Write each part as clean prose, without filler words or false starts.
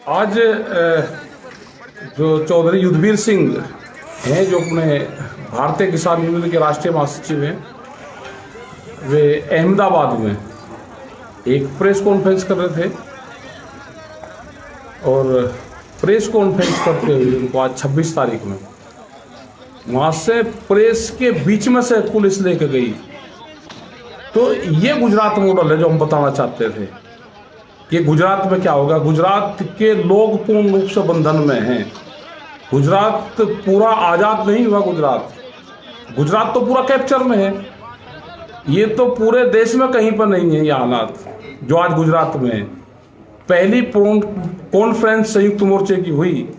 आज जो चौधरी युद्धवीर सिंह हैं, जो अपने भारतीय किसान यूनियन के राष्ट्रीय महासचिव हैं, वे अहमदाबाद में एक प्रेस कॉन्फ्रेंस कर रहे थे और प्रेस कॉन्फ्रेंस करते हुए उनको आज 26 तारीख में वहाँ से प्रेस के बीच में से पुलिस लेके गई। तो ये गुजरात मॉडल है जो हम बताना चाहते थे कि गुजरात में क्या होगा। गुजरात के लोग पूर्ण रूप से बंधन में हैं। गुजरात पूरा आज़ाद नहीं हुआ। गुजरात तो पूरा कैप्चर में है। ये तो पूरे देश में कहीं पर नहीं है ये हालात जो आज गुजरात में है। पहली कॉन्फ्रेंस संयुक्त मोर्चे की हुई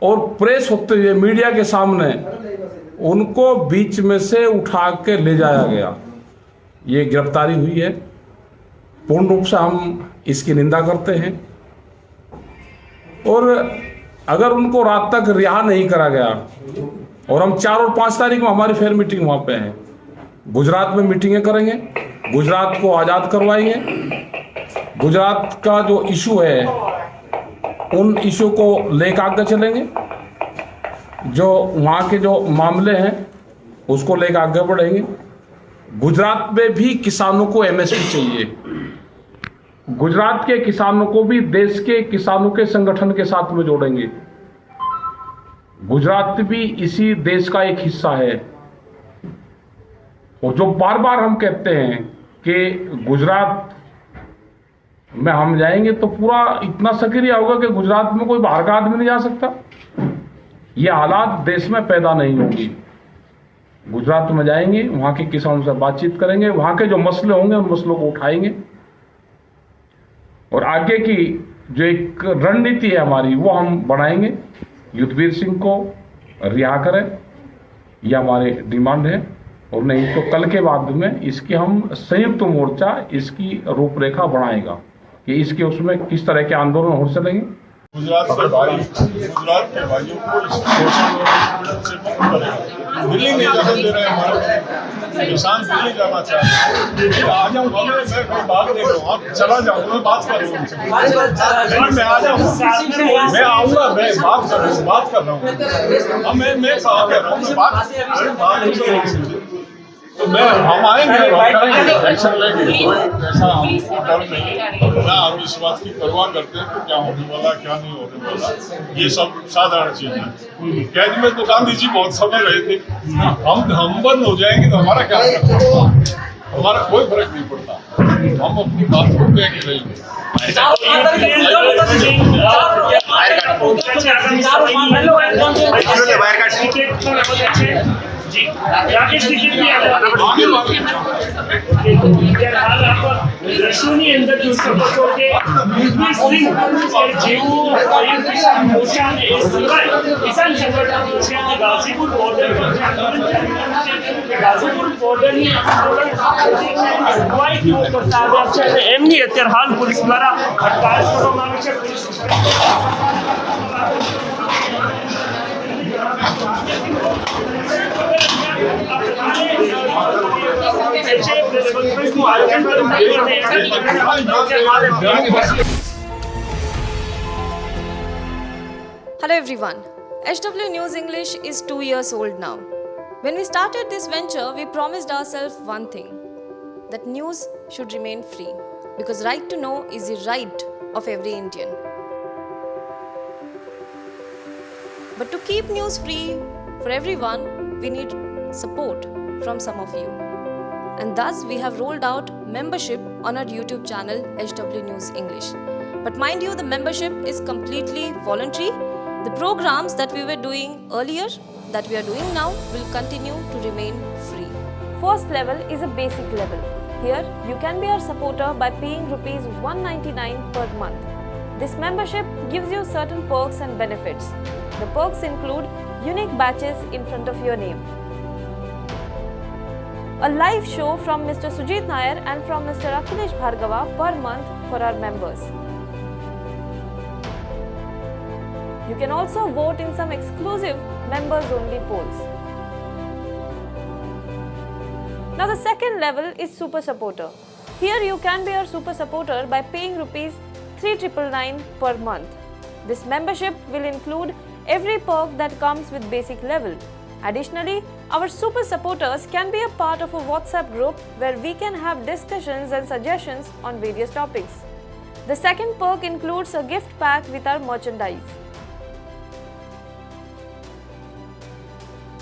और प्रेस होते हुए मीडिया के सामने उनको बीच में से उठा के ले जाया गया। ये गिरफ्तारी हुई है। पूर्ण रूप से हम इसकी निंदा करते हैं और अगर उनको रात तक रिहा नहीं करा गया और हम 4 और 5 तारीख में हमारी फेयर मीटिंग वहाँ पे है, गुजरात में मीटिंगें करेंगे, गुजरात को आज़ाद करवाएंगे। गुजरात का जो इशू है उन इशू को लेकर आगे चलेंगे। जो वहाँ के जो मामले हैं उसको लेकर आगे बढ़ेंगे। गुजरात में भी किसानों को एमएसपी चाहिए। गुजरात के किसानों को भी देश के किसानों के संगठन के साथ में जोड़ेंगे। गुजरात भी इसी देश का एक हिस्सा है। और जो बार बार हम कहते हैं कि गुजरात में हम जाएंगे तो पूरा इतना सक्रिय होगा कि गुजरात में कोई बाहर का आदमी नहीं जा सकता। ये हालात देश में पैदा नहीं होंगी। गुजरात में जाएंगे, वहां के किसानों से बातचीत करेंगे, वहां के जो मसले होंगे उन मसलों को उठाएंगे और आगे की जो एक रणनीति है हमारी वो हम बढ़ाएंगे। युद्धवीर सिंह को रिहा करें, यह हमारी डिमांड है। और नहीं तो कल के बाद में इसकी हम संयुक्त मोर्चा इसकी रूपरेखा बनाएगा कि इसके उसमें किस तरह के आंदोलन हो सकेंगे। गुजरात के भाइयों को इस से मुक्त करेगा। दिल्ली नहीं जाने दे रहे हमारे किसान, दिल्ली जाना चाहते हैं। आ जाऊँ, मैं कोई बात नहीं करूँ, आप चला जाऊँ, मैं बात करूँ उनसे। मैं आ जाऊँ, मैं आऊँगा, मैं बात कर रहा हूँ। अब मैं कहा कर रहा हूँ, बात तो मैं हम आएंगे और एक्शन लेंगे। कोई ऐसा हमको डर नहीं, ना हम इस बात की परवाह करते हैं कि क्या होने वाला क्या नहीं होने वाला। ये सब साधारण चीज है। कैद में तो गांधी जी बहुत समय रहे थे। हम बंद हो जाएंगे तो हमारा क्या फर्क, हमारा कोई फर्क नहीं पड़ता। हम अपनी बात को कह के रहेंगे। રાકેશ દીકરી હાલ આપણે દ્રશ્યોની અંદર જોઈ શકો છો કે યુद्धवीर सिंह જેવું કિસાન મોરચા અને એ સિવાય કિસાન સંગઠનો છે અને ગાઝીપુર બોર્ડર બોર્ડરની અગવાઈ તેઓ કરતા આવ્યા છે અને એમની અત્યારે હાલ પોલીસ દ્વારા અટકાયત કરવામાં આવી છે। Police Hello everyone. HW News English is 2 years old now. When we started this venture, we promised ourselves one thing, that news should remain free, because right to know is the right of every Indian. But to keep news free for everyone, we need support from some of you. And thus we have rolled out membership on our YouTube channel HW News English. But mind you, the membership is completely voluntary. The programs that we were doing earlier, that we are doing now, will continue to remain free. First level is a basic level. Here, you can be our supporter by paying rupees 199 per month. This membership gives you certain perks and benefits. The perks include unique badges in front of your name, a live show from Mr. Sujit Nair and from Mr. Akhilesh Bhargava per month for our members. You can also vote in some exclusive members-only polls. Now the second level is Super Supporter. Here you can be our Super Supporter by paying rupees 3,999 per month. This membership will include every perk that comes with basic level. Additionally, our Super Supporters can be a part of a WhatsApp group where we can have discussions and suggestions on various topics. The second perk includes a gift pack with our merchandise.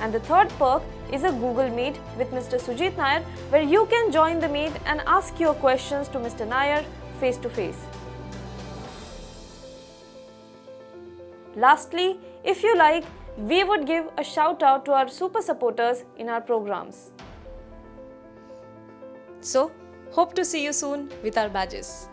And the third perk is a Google Meet with Mr. Sujit Nair, where you can join the meet and ask your questions to Mr. Nair face to face. Lastly, if you like, we would give a shout out to our Super Supporters in our programs. So, hope to see you soon with our badges.